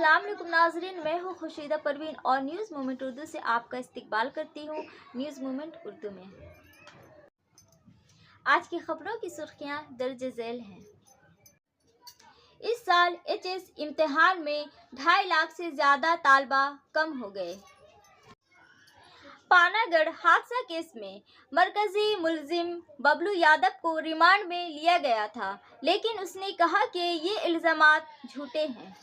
अस्सलाम वालेकुम नाज़रीन, मैं हूँ खुर्शीदा परवीन और न्यूज़ मोमेंट उर्दू से आपका इस्तकबाल करती हूँ। न्यूज़ मोमेंट उर्दू में आज की खबरों की सुर्खियाँ दर्ज झैल हैं। इस साल एचएस इम्तिहान में 2.5 लाख से ज़्यादा तालबा कम हो गए। पानागढ़ हादसा केस में मरकजी मुलजिम बबलू यादव को रिमांड में लिया गया था, लेकिन उसने कहा कि ये इल्ज़ामात झूठे हैं।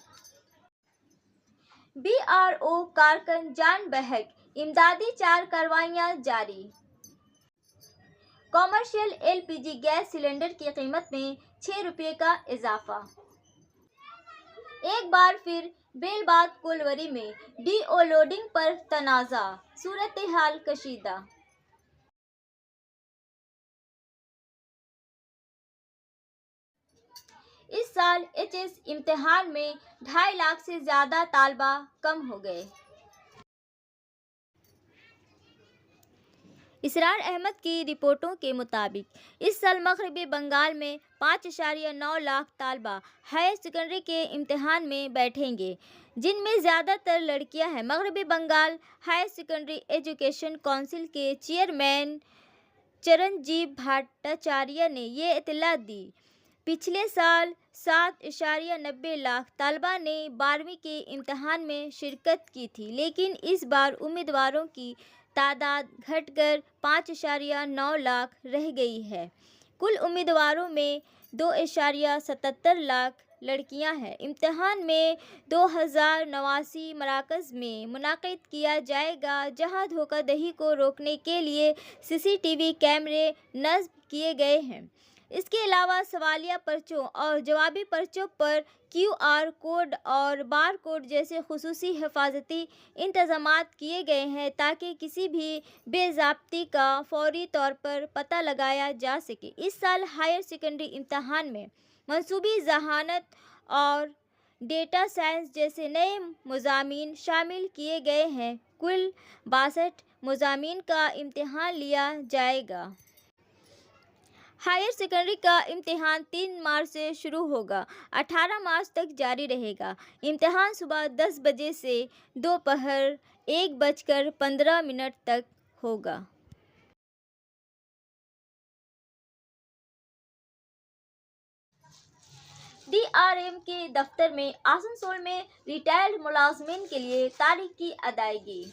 बीआरओ कारकुन जान बहक, इमदादी 4 कार्रवाइयां जारी। कॉमर्शियल एलपीजी गैस सिलेंडर की कीमत में 6 रुपये का इजाफा। एक बार फिर बेलबाद कोलवरी में डीओ लोडिंग पर तनाज़ा, सूरत हाल कशीदा। इस साल एचएस इम्तिहान में 2.5 लाख से ज़्यादा तालबा कम हो गए। इसरार अहमद की रिपोर्टों के मुताबिक इस साल मगरबी बंगाल में 5.9 लाख तालबा हायर सेकेंडरी के इम्तिहान में बैठेंगे, जिनमें ज़्यादातर लड़कियां हैं। मगरबी Bengal higher secondary education council के चेयरमैन चरणजीव भट्टाचार्य ने ये इत्तला दी। पिछले साल 7.90 लाख तालबा ने 12वीं के इम्तिहान में शिरकत की थी, लेकिन इस बार उम्मीदवारों की तादाद घटकर 5.9 लाख रह गई है। कुल उम्मीदवारों में 2.77 लाख लड़कियां हैं। इम्तिहान में 2089 मराकज़ में मुनाकिद किया जाएगा, जहां धोखाधड़ी को रोकने के लिए सीसीटीवी कैमरे नस्ब किए गए हैं। इसके अलावा सवालिया पर्चों और जवाबी पर्चों पर क्यूआर कोड और बार कोड जैसे खुसूसी हिफाजती इंतजामात किए गए हैं, ताकि किसी भी बेज़ाब्ती का फौरी तौर पर पता लगाया जा सके। इस साल हायर सेकेंडरी इम्तिहान में मनसूबी ज़हानत और डेटा साइंस जैसे नए मज़ामीन शामिल किए गए हैं। कुल 62 मज़ामीन का इम्तिहान लिया जाएगा। हायर सेकेंडरी का इम्तिहान 3 मार्च से शुरू होगा, 18 मार्च तक जारी रहेगा। इम्तिहान सुबह 10 बजे से दोपहर 1:15 तक होगा। डीआरएम के दफ्तर में आसनसोल में रिटायर्ड मुलाजमीन के लिए तारीख की अदायगी।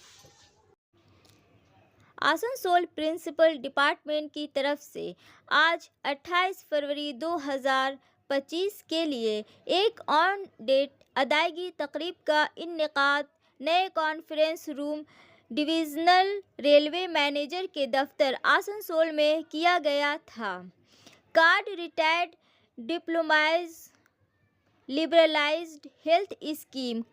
आसनसोल प्रिंसिपल डिपार्टमेंट की तरफ से आज 28 फरवरी 2025 के लिए एक ऑन डेट अदायगी तकरीब का इन्नेकाद नए conference room divisional railway manager के दफ्तर आसनसोल में किया गया था। कार्ड रिटायर्ड डिप्लोमाइज लिबरलाइज्ड हेल्थ स्कीम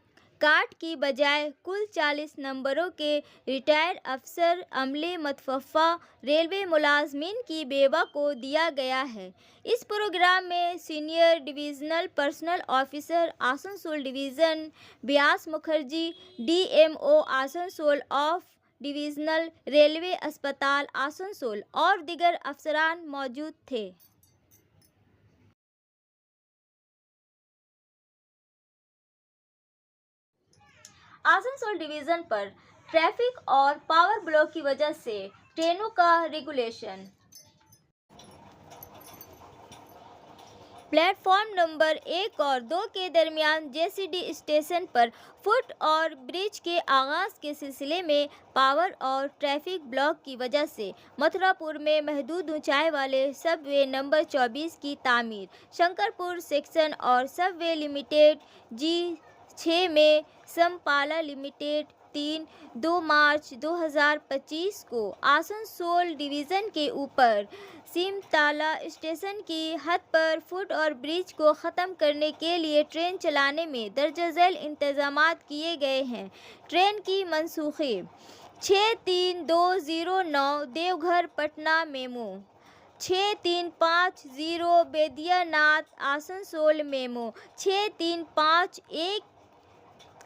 कार्ड की बजाय कुल 40 नंबरों के रिटायर्ड अफसर अमले मतवफ़ा रेलवे मुलाजमीन की बेवा को दिया गया है। इस प्रोग्राम में senior divisional personal officer Asansol division Vyas Mukherjee, DMO Asansol of divisional railway अस्पताल आसनसोल और दीगर अफसरान मौजूद थे। आसनसोल डिवीज़न पर ट्रैफिक और पावर ब्लॉक की वजह से ट्रेनों का रेगुलेशन। प्लेटफॉर्म नंबर 1 और 2 के दरमियान जेसीडी स्टेशन पर फुट और ब्रिज के आगाज़ के सिलसिले में पावर और ट्रैफिक ब्लॉक की वजह से मथुरापुर में महदूद ऊंचाई वाले सबवे नंबर 24 की तामीर, शंकरपुर सेक्शन और सबवे लिमिटेड G6 में समपाला लिमिटेड 2 मार्च 2025 को आसनसोल डिवीज़न के ऊपर सीमताला स्टेशन की हद पर फुट और ब्रिज को ख़त्म करने के लिए ट्रेन चलाने में दर्ज झैल इंतज़ामात किए गए हैं। ट्रेन की मनसूखी 63209 Deoghar Patna MEMU, 6350 Baidyanath Asansol MEMU, 6351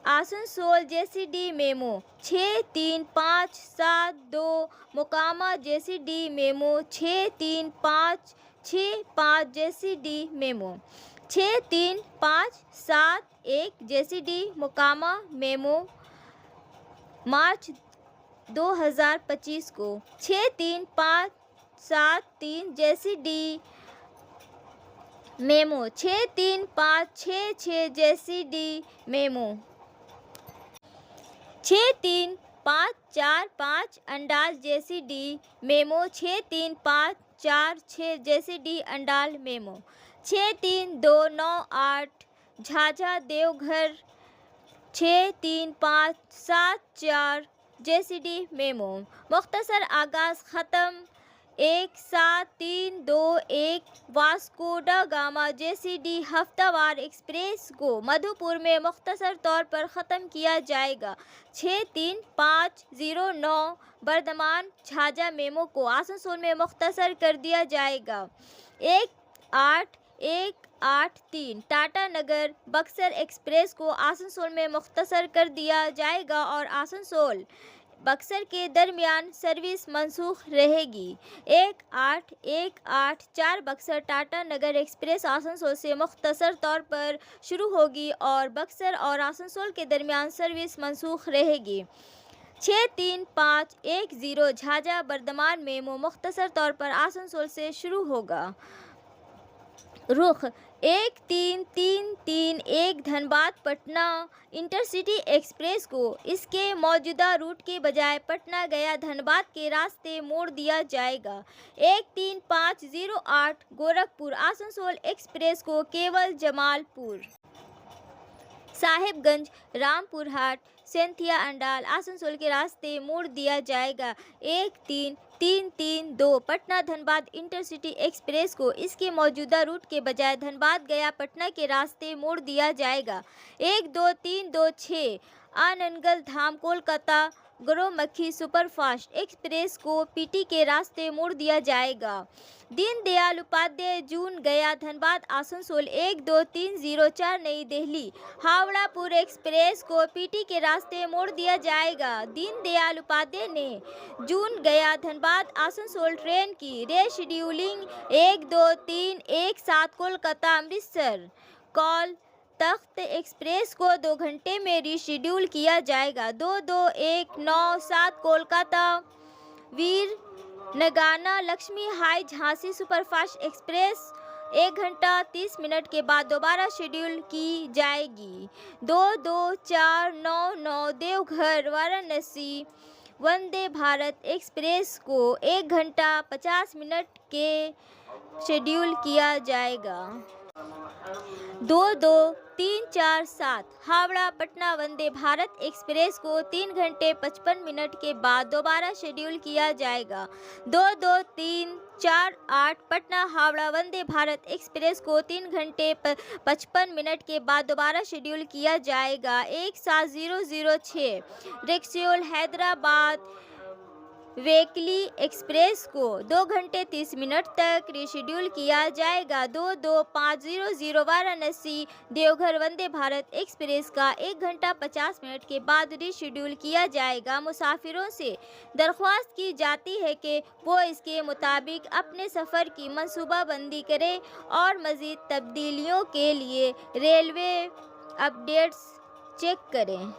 Asansol JCD MEMU, 63572 Mokama JCD MEMU, 63565 JCD MEMU, 6357 JCD Mokama MEMU March 2025 को 63573 JCD MEMU 63566 JCD MEMU 63545 Andal JCD MEMU 63546 JCD Andal MEMU 63298 Jhajha Deoghar 63574 JCD MEMU मुख्तसर आगाज़ ख़त्म 17321 Vasco da Gama JCD हफ्तावार express को मधुपुर में मुख्तसर तौर पर ख़त्म किया जाएगा। 63509 बर्दमान झाझा मेमो को आसनसोल में मुख्तसर कर दिया जाएगा। 18183 टाटा नगर बक्सर एक्सप्रेस को आसनसोल में मुख्तसर कर दिया जाएगा और आसनसोल बक्सर के दरमियान सर्विस मनसूख रहेगी। 18184 बक्सर टाटा नगर एक्सप्रेस आसनसोल से मुख्तसर तौर पर शुरू होगी और बक्सर और आसनसोल के दरमियान सर्विस मनसूख रहेगी। 63510 झाझा बर्दमान मेमो मुख्तसर तौर पर आसनसोल से शुरू होगा। रुख 13331 धनबाद पटना इंटरसिटी एक्सप्रेस को इसके मौजूदा रूट के बजाय पटना गया धनबाद के रास्ते मोड़ दिया जाएगा। 13508 गोरखपुर आसनसोल एक्सप्रेस को केवल जमालपुर साहिबगंज रामपुर हाट सेंथिया अंडाल आसनसोल के रास्ते मोड़ दिया जाएगा। 13332 पटना धनबाद इंटरसिटी एक्सप्रेस को इसके मौजूदा रूट के बजाय धनबाद गया पटना के रास्ते मोड़ दिया जाएगा। 12326 आनंदगल धाम कोलकाता गौरवमुखी सुपरफास्ट एक्सप्रेस को पीटी के रास्ते मोड़ दिया जाएगा। दीनदयाल उपाध्याय जून गया धनबाद आसनसोल 12304 नई दिल्ली हावड़ापुर एक्सप्रेस को पीटी के रास्ते मोड़ दिया जाएगा। दीनदयाल उपाध्याय ने जून गया धनबाद आसनसोल ट्रेन की रीशेड्यूलिंग 12317 कोलकाता अमृतसर कॉल तख्त एक्सप्रेस को 2 घंटे में रीशेड्यूल किया जाएगा। 22197 कोलकाता वीर नगाना लक्ष्मी हाई झांसी सुपरफास्ट एक्सप्रेस 1 घंटा 30 मिनट के बाद दोबारा शेड्यूल की जाएगी। 22499 देवघर वाराणसी वंदे भारत एक्सप्रेस को 1 घंटा 50 मिनट के शेड्यूल किया जाएगा। 22347 हावड़ा पटना वंदे भारत एक्सप्रेस को 3 घंटे 55 मिनट के बाद दोबारा शेड्यूल किया जाएगा। 22348 पटना हावड़ा वंदे भारत एक्सप्रेस को 3 घंटे 55 मिनट के बाद दोबारा शेड्यूल किया जाएगा। 17006 रेक्सोल हैदराबाद वेकली एक्सप्रेस को 2 घंटे 30 मिनट तक रीशेड्यूल किया जाएगा। 22500 वाराणसी देवघर वंदे भारत एक्सप्रेस का 1 घंटा 50 मिनट के बाद रीशेड्यूल किया जाएगा। मुसाफिरों से दरख्वास्त की जाती है कि वो इसके मुताबिक अपने सफ़र की मंसूबाबंदी करें और मज़ीद तब्दीलियों के लिए रेलवे अपडेट्स चेक करें।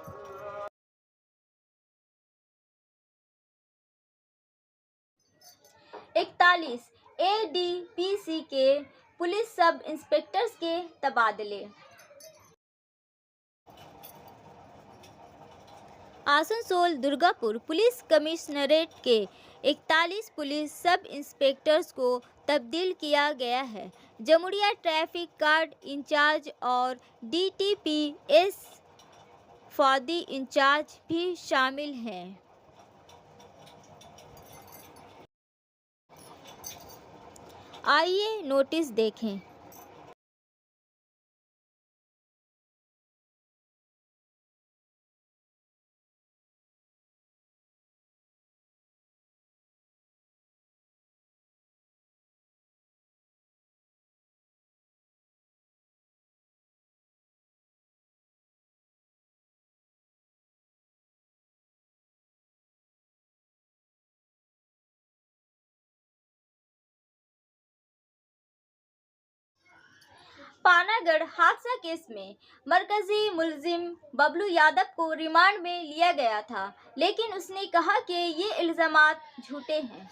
41 ADPC के पुलिस सब इंस्पेक्टर्स के तबादले। आसनसोल दुर्गापुर पुलिस कमिश्नरेट के 41 पुलिस सब इंस्पेक्टर्स को तब्दील किया गया है। जमुड़िया ट्रैफिक गार्ड इंचार्ज और DTPS फौजी इंचार्ज भी शामिल हैं। आइए नोटिस देखें। पानागढ़ हादसा केस में मरकजी मुलजिम बबलू यादव को रिमांड में लिया गया था, लेकिन उसने कहा कि ये इल्ज़ामात झूठे हैं।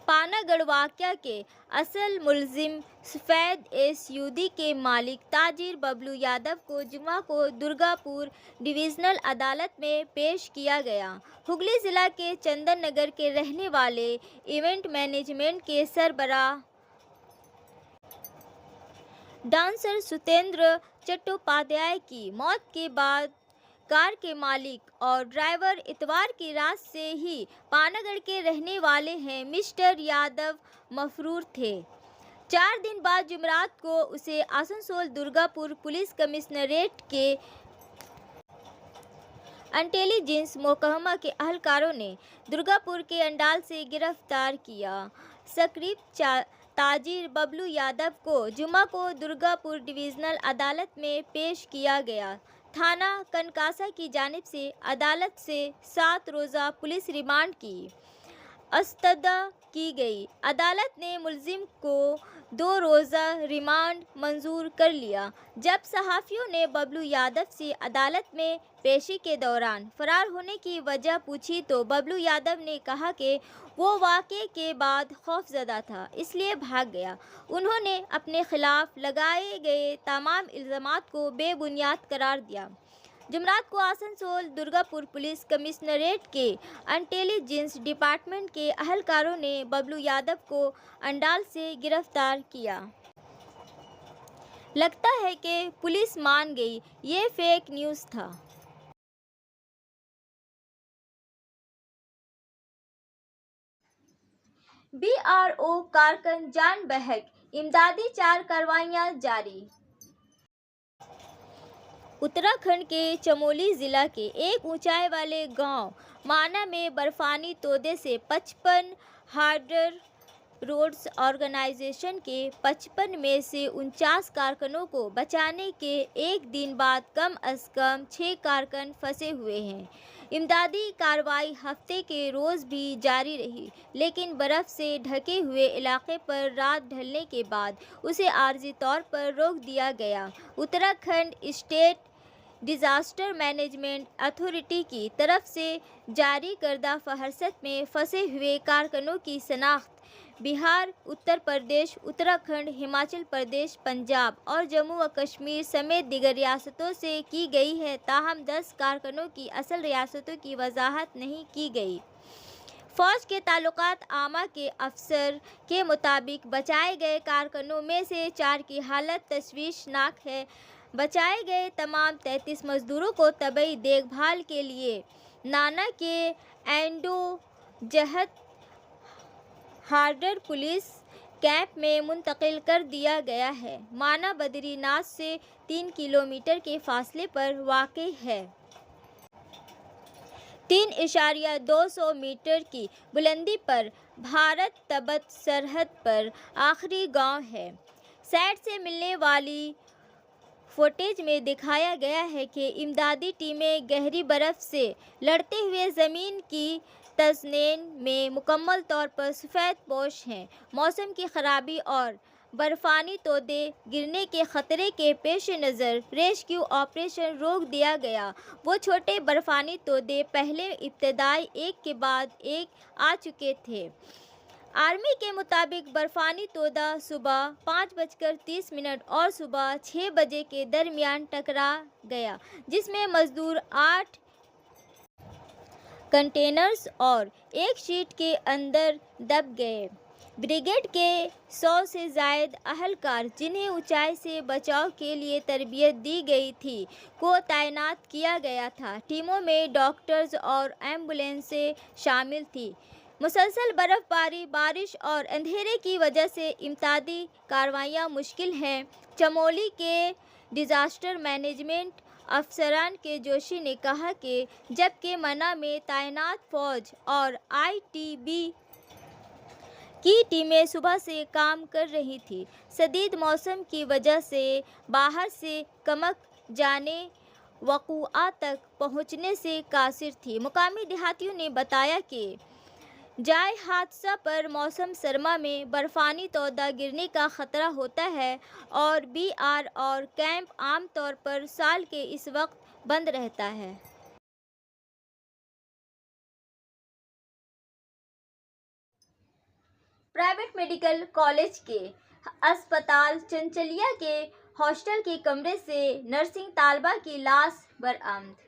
पानागढ़ वाक़या के असल मुलजिम सफ़ेद एसयूदी के मालिक ताजिर बबलू यादव को जुमा को दुर्गापुर डिवीज़नल अदालत में पेश किया गया। हुगली ज़िला के चंदन नगर के रहने वाले इवेंट मैनेजमेंट के सरबराह डांसर सुतेंद्र चट्टोपाध्याय की मौत के बाद कार के मालिक और ड्राइवर इतवार की रात से ही पानागढ़ के रहने वाले हैं। मिस्टर यादव मफरूर थे। 4 दिन बाद जुमेरात को उसे आसनसोल दुर्गापुर पुलिस कमिश्नरेट के इंटेलिजेंस महकमा के अहलकारों ने दुर्गापुर के अंडाल से गिरफ्तार किया। सक्रिय ताजिर बबलू यादव को जुमा को दुर्गापुर डिवीज़नल अदालत में पेश किया गया। थाना कनकासा की जानिब से अदालत से 7 रोज़ा पुलिस रिमांड की अस्तदा की गई। अदालत ने मुलजिम को 2 रोज़ा रिमांड मंजूर कर लिया। जब सहाफ़ियों ने बबलू यादव से अदालत में पेशी के दौरान फरार होने की वजह पूछी तो बबलू यादव ने कहा कि वो वाक़े के बाद खौफज़दा था, इसलिए भाग गया। उन्होंने अपने खिलाफ लगाए गए तमाम इल्ज़ामात को बेबुनियाद करार दिया। जुमेरात को आसनसोल दुर्गापुर पुलिस कमिश्नरेट के इंटेलिजेंस डिपार्टमेंट के अहलकारों ने बबलू यादव को अंडाल से गिरफ्तार किया। लगता है कि पुलिस मान गई, ये फेक न्यूज़ था। बीआरओ कारकुन जान बहक, इमदादी 4 कार्रवाइयां जारी। उत्तराखंड के चमोली ज़िला के एक ऊंचाई वाले गांव माना में बर्फानी तोदे से 55 हार्डर रोड्स ऑर्गेनाइजेशन के 55 में से 49 कारकुनों को बचाने के एक दिन बाद कम अज़ कम 6 कारकुन फंसे हुए हैं। इमदादी कार्रवाई हफ्ते के रोज़ भी जारी रही, लेकिन बर्फ़ से ढके हुए इलाके पर रात ढलने के बाद उसे आर्जी तौर पर रोक दिया गया। Uttarakhand state disaster management authority की तरफ से जारी करदा फहरिस्त में फंसे हुए कारकुनों की शनाख्त बिहार, उत्तर प्रदेश, उत्तराखंड, हिमाचल प्रदेश, पंजाब और जम्मू व कश्मीर समेत दीगर रियासतों से की गई है। ताहम 10 कारकुनों की असल रियासतों की वजाहत नहीं की गई। फ़ौज के ताल्लुकात आमा के अफसर के मुताबिक बचाए गए कारकुनों में से 4 की हालत तशवीशनाक है। बचाए गए तमाम 33 मजदूरों को तबी देखभाल के लिए नाना के एंडो जहत हार्डर पुलिस कैंप में मुंतकिल कर दिया गया है। माना बद्रीनाथ से 3 किलोमीटर के फासले पर वाक़ई है। 3.200 मीटर की बुलंदी पर भारत तिब्बत सरहद पर आखिरी गांव है। साइट से मिलने वाली फुटेज में दिखाया गया है कि इमदादी टीमें गहरी बर्फ़ से लड़ते हुए ज़मीन की तज़नीन में मुकम्मल तौर पर सफ़ेद पोश हैं। मौसम की ख़राबी और बर्फ़ानी तोदे गिरने के ख़तरे के पेश नज़र रेस्क्यू ऑपरेशन रोक दिया गया। वो छोटे बर्फ़ानी तोदे पहले इब्तदाई एक के बाद एक आ चुके थे। आर्मी के मुताबिक बर्फ़ानी तोदा सुबह 5:30 और सुबह 6 बजे के दरमियान टकरा गया, जिसमें मज़दूर 8 कंटेनर्स और एक शीट के अंदर दब गए। ब्रिगेड के 100 से ज़ायद अहलकार, जिन्हें ऊंचाई से बचाव के लिए तरबियत दी गई थी, को तैनात किया गया था। टीमों में डॉक्टर्स और एम्बुलेंसें शामिल थी। मुसलसल बर्फ़बारी, बारिश और अंधेरे की वजह से इमदादी कार्रवाइयाँ मुश्किल हैं। चमोली के डिज़ास्टर मैनेजमेंट अफसरान के जोशी ने कहा कि जबकि मना में तैनात फ़ौज और ITB की टीमें सुबह से काम कर रही थी, शदीद मौसम की वजह से बाहर से कमक जाने वक़ुआ तक पहुँचने से कासिर थी। मुकामी देहातियों ने बताया कि جائے حادثہ پر موسم سرما میں برفانی تودہ گرنے کا خطرہ ہوتا ہے اور بی آر اور کیمپ عام طور پر سال کے اس وقت بند رہتا ہے۔ پرائیویٹ میڈیکل کالج کے اسپتال چنچلیا کے ہاسٹل کے کمرے سے نرسنگ طالبہ کی لاش برآمد۔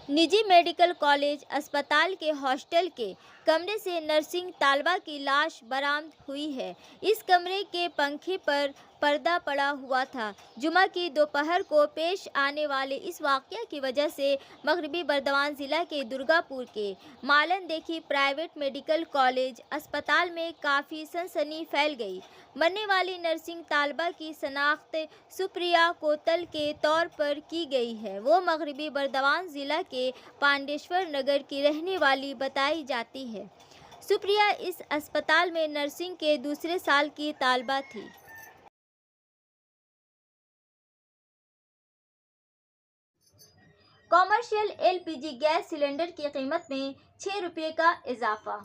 نجی میڈیکل کالج اسپتال کے ہاسٹل کے کمرے سے نرسنگ طالبہ کی لاش برآمد ہوئی ہے۔ اس کمرے کے پنکھے پر پردہ پڑا ہوا تھا۔ جمعہ کی دوپہر کو پیش آنے والے اس واقعہ کی وجہ سے مغربی بردوان ضلع کے درگا پور کے مالن دیکھی پرائیویٹ میڈیکل کالج اسپتال میں کافی سنسنی پھیل گئی۔ مرنے والی نرسنگ طالبہ کی شناخت سپریا کوتل کے طور پر کی گئی ہے۔ وہ مغربی بردوان ضلع کے پانڈیشور نگر کی رہنے والی بتائی جاتی ہے۔ سپریا اس اسپتال میں نرسنگ کے دوسرے سال کی طالبہ تھی۔ Commercial L P G gas cylinder کی قیمت میں 6 روپے کا اضافہ۔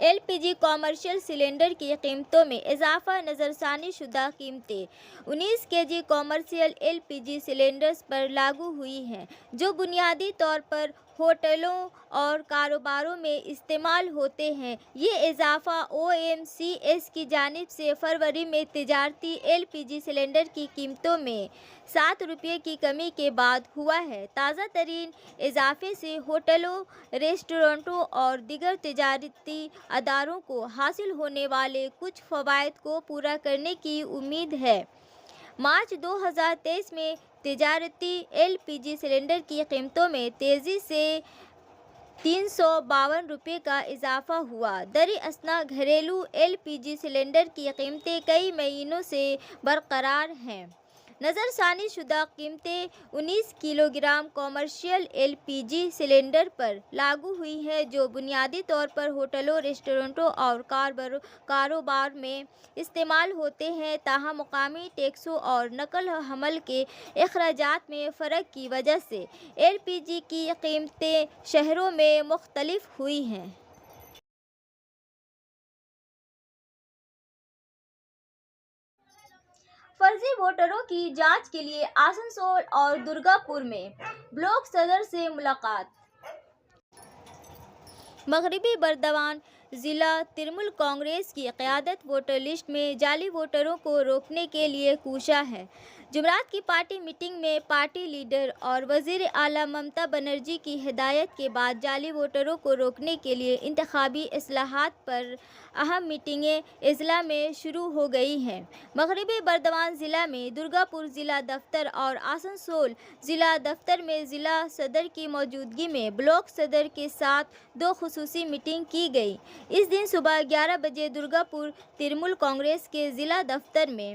L P G commercial cylinder کی قیمتوں میں اضافہ نظر ثانی شدہ قیمتیں 19 کے جی کمرشل ایل پی جی سلنڈرز پر لاگو ہوئی ہیں، جو بنیادی طور پر ہوٹلوں اور کاروباروں میں استعمال ہوتے ہیں۔ یہ اضافہ او ایم سی ایس کی جانب سے فروری میں تجارتی ایل پی جی سلنڈر کی قیمتوں میں 7 روپے کی کمی کے بعد ہوا ہے۔ تازہ ترین اضافے سے ہوٹلوں، ریسٹورنٹوں اور دیگر تجارتی اداروں کو حاصل ہونے والے کچھ فوائد کو پورا کرنے کی امید ہے۔ مارچ 2023 میں تجارتی ایل پی جی سلنڈر کی قیمتوں میں تیزی سے 352 روپے کا اضافہ ہوا۔ دراصل گھریلو ایل پی جی سلنڈر کی قیمتیں کئی مہینوں سے برقرار ہیں۔ نظر ثانی شدہ قیمتیں 19 kilogram commercial L P G cylinder پر لاگو ہوئی ہیں، جو بنیادی طور پر ہوٹلوں، ریسٹورنٹوں اور کاروبار میں استعمال ہوتے ہیں، تاہم مقامی ٹیکسوں اور نقل و حمل کے اخراجات میں فرق کی وجہ سے ایل پی جی کی قیمتیں شہروں میں مختلف ہوئی ہیں۔ فرضی ووٹروں کی جانچ کے لیے آسنسول اور درگا پور میں بلاک صدر سے ملاقات۔ مغربی بردوان ضلع ترنمول کانگریس کی قیادت ووٹر لسٹ میں جعلی ووٹروں کو روکنے کے لیے کوشاں ہے۔ جمعرات کی پارٹی میٹنگ میں پارٹی لیڈر اور وزیر اعلیٰ ممتا بنرجی کی ہدایت کے بعد جعلی ووٹروں کو روکنے کے لیے انتخابی اصلاحات پر اہم میٹنگیں اضلاع میں شروع ہو گئی ہیں۔ مغربی بردوان ضلع میں درگا پور ضلع دفتر اور آسنسول ضلع دفتر میں ضلع صدر کی موجودگی میں بلاک صدر کے ساتھ 2 خصوصی میٹنگ کی گئی۔ اس دن صبح 11 بجے درگا پور ترنمول کانگریس کے ضلع دفتر میں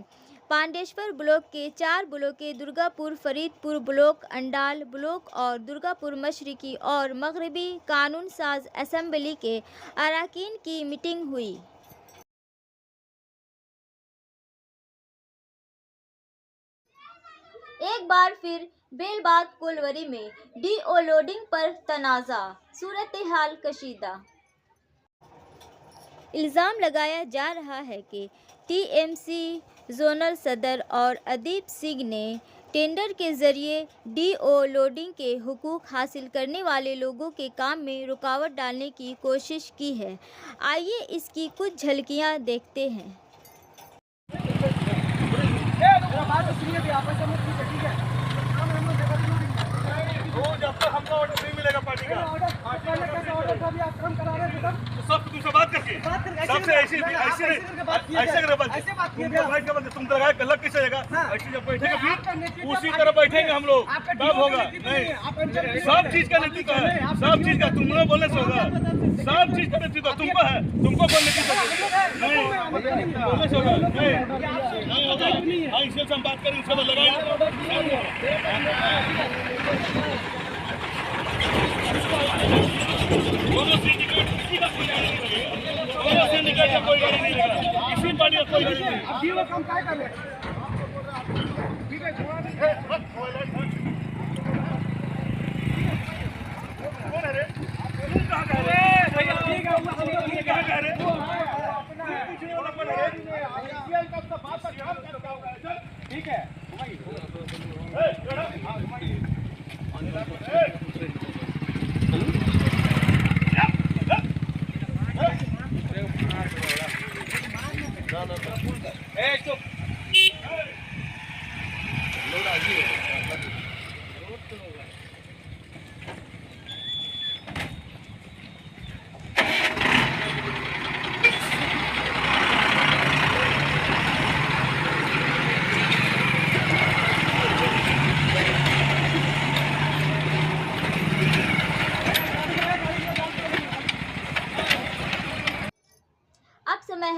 پانڈیشور بلاک کے 4 بلاکیں درگا پور، فرید پور بلاک، انڈال بلاک اور درگا پور مشرقی اور مغربی قانون ساز اسمبلی کے اراکین کی میٹنگ ہوئی۔ ایک بار پھر بیل باغ کولوری میں ڈی او لوڈنگ پر تنازع، صورتحال کشیدہ۔ الزام لگایا جا رہا ہے کہ ٹی ایم سی زونل صدر اور ادیپ سنگھ نے ٹینڈر کے ذریعے ڈی او لوڈنگ کے حقوق حاصل کرنے والے لوگوں کے کام میں رکاوٹ ڈالنے کی کوشش کی ہے۔ آئیے اس کی کچھ جھلکیاں دیکھتے ہیں۔ جب تک ہم کو آرڈر نہیں ملے گا پارٹی کا سب تم سے بات کر کے سب سے ایسے تم لگائے الگ کس جگہ ایسے جب بیٹھے گا پھر اسی طرح بیٹھیں گے ہم لوگ، تب ہوگا۔ نہیں، سب چیز کا نتیجہ ہے، سب چیز کا تم لوگ بولنے سے ہوگا، سب چیز کا نتیجہ تم کو ہے، تم کو بولنے کی ضرورت نہیں، بولنے سے ہوگا نہیں ہوگا۔ ہاں اس سے ہم بات کریں، ان شاء اللہ لگائیں کوئی گاڑی نہیں لگا، کسی پارٹی کا کوئی گاڑی نہیں۔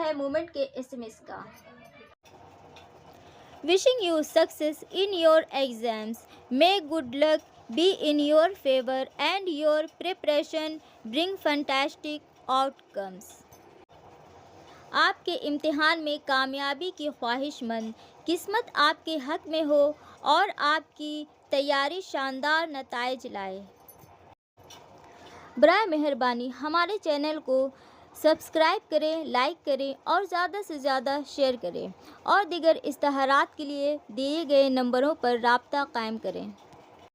है मूवमेंट के SMS का। Wishing you success in your exams, may good luck be in your favour and your preparation bring fantastic outcomes. आपके इम्तिहान में कामयाबी की ख्वाहिशमंद, किस्मत आपके हक में हो और आपकी तैयारी शानदार नताइज लाए। बराए मेहरबानी हमारे चैनल को सब्सक्राइब करें, लाइक करें और ज़्यादा से ज़्यादा शेयर करें और दीगर इश्तहारात के लिए दिए गए नंबरों पर राब्ता कायम करें।